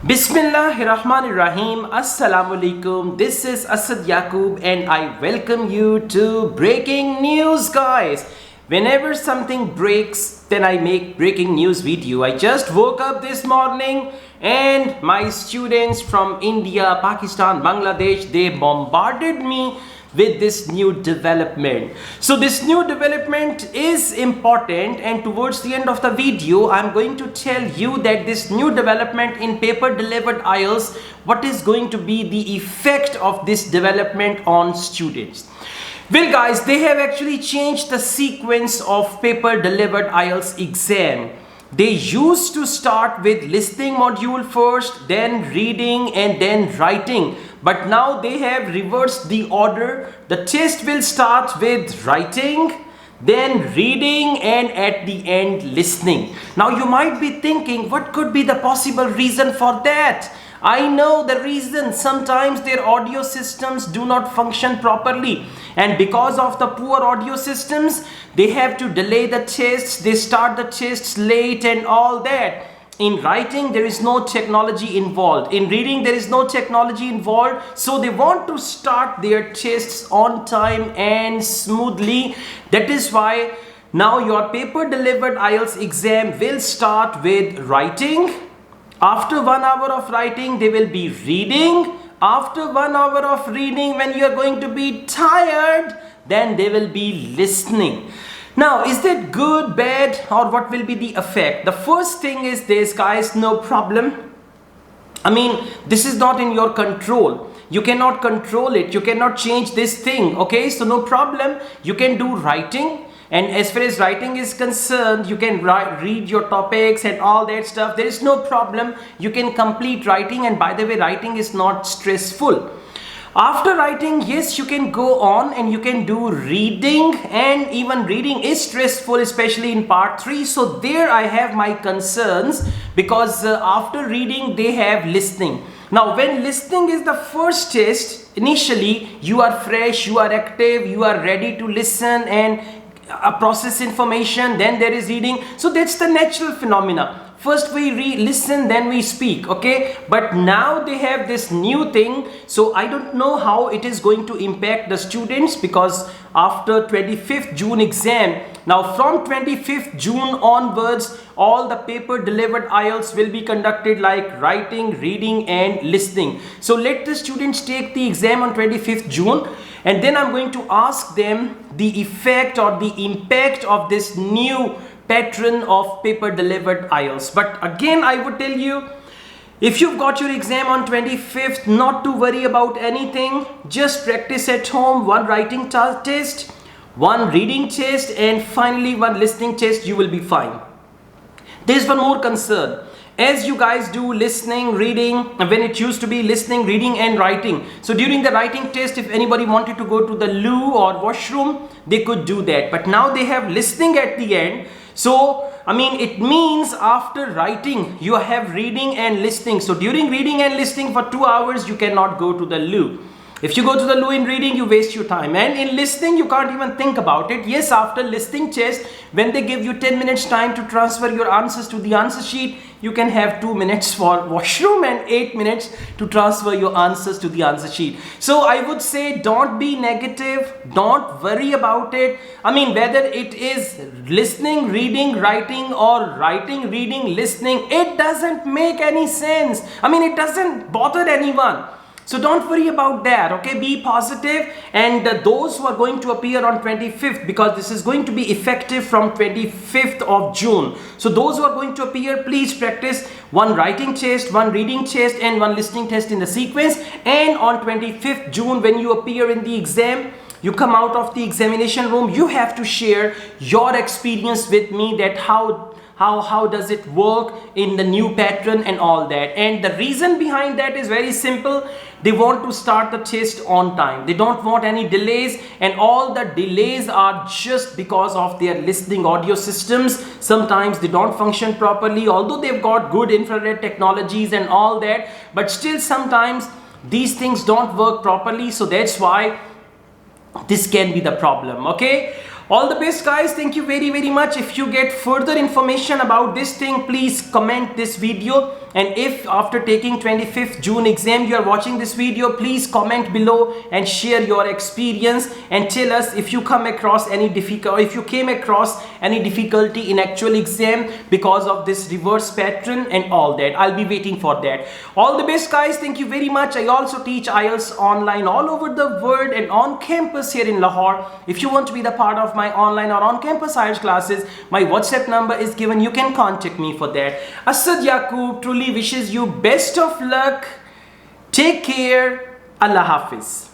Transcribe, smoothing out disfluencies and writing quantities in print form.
Bismillahirrahmanirrahim. Assalamu alaikum. This is Asad Yaqub and I welcome you to Breaking News, guys. Whenever something breaks, then I make breaking news video. I just woke up this morning and my students from India, Pakistan, Bangladesh, they bombarded me with this new development. So this new development is important, and towards the end of the video I'm going to tell you that this new development in paper delivered IELTS, what is going to be the effect of this development on students. Well guys, they have actually changed the sequence of paper delivered IELTS exam. They used to start with listening module first, then reading and then writing. But now they have reversed the order. The test will start with writing, then reading, and at the end listening. Now you might be thinking, what could be the possible reason for that? I know the reason. Sometimes their audio systems do not function properly, and because of the poor audio systems, they have to delay the tests, they start the tests late and all that. In writing, there is no technology involved. In reading, there is no technology involved. So they want to start their tests on time and smoothly. That is why now your paper delivered IELTS exam will start with writing. After 1 hour of writing, they will be reading. After 1 hour of reading, when you are going to be tired, then they will be listening. Now, is that good, bad, or what will be the effect? The first thing is this, guys, no problem. I mean, this is not in your control. You cannot control it. You cannot change this thing, okay? So no problem. You can do writing. And as far as writing is concerned, you can read your topics and all that stuff. There is no problem. You can complete writing. And by the way, writing is not stressful. After writing, yes, you can go on and you can do reading, and even reading is stressful, especially in part 3. So there I have my concerns, because after reading they have listening. Now when listening is the first test, initially you are fresh, you are active, you are ready to listen and process information. Then there is reading. So that's the natural phenomena. First we listen, then we speak, okay? But now they have this new thing. So I don't know how it is going to impact the students, because after 25th June exam, now from 25th June onwards, all the paper delivered IELTS will be conducted like writing, reading and listening. So let the students take the exam on 25th June, and then I'm going to ask them the effect or the impact of this new pattern of paper delivered IELTS. But again, I would tell you, if you've got your exam on 25th, not to worry about anything. Just practice at home, one writing test, one reading test, and finally one listening test. You will be fine. There's one more concern. As you guys do listening, reading, when it used to be listening, reading and writing. So during the writing test, if anybody wanted to go to the loo or washroom, they could do that. But now they have listening at the end. So, I mean, it means after writing, you have reading and listening. So during reading and listening for 2 hours, you cannot go to the loo. If you go to the loo in reading, you waste your time. And in listening, you can't even think about it. Yes, after listening test, when they give you 10 minutes time to transfer your answers to the answer sheet, you can have 2 minutes for washroom and 8 minutes to transfer your answers to the answer sheet. So I would say, don't be negative. Don't worry about it. I mean, whether it is listening, reading, writing, or writing, reading, listening, it doesn't make any sense. I mean, it doesn't bother anyone. So don't worry about that, okay? Be positive. And those who are going to appear on 25th, because this is going to be effective from 25th of June. So those who are going to appear, please practice one writing test, one reading test and one listening test in the sequence. And on 25th June, when you appear in the exam, you come out of the examination room, you have to share your experience with me, that how does it work in the new pattern and all that. And the reason behind that is very simple. They want to start the test on time. They don't want any delays, and all the delays are just because of their listening audio systems. Sometimes they don't function properly, although they've got good infrared technologies and all that, but still sometimes these things don't work properly. So that's why this can be the problem, okay? All the best, guys. Thank you very much. If you get further information about this thing, please comment this video And if after taking 25th June exam you are watching this video, please comment below and share your experience and tell us if you come across any difficulty in actual exam because of this reverse pattern and all that. I'll be waiting for that. All the best guys, thank you very much. I also teach IELTS online all over the world and on campus here in Lahore. If you want to be the part of my online or on campus IELTS classes, my WhatsApp number is given. You can contact me for that. Asad Yaqub truly wishes you best of luck. Take care. Allah Hafiz.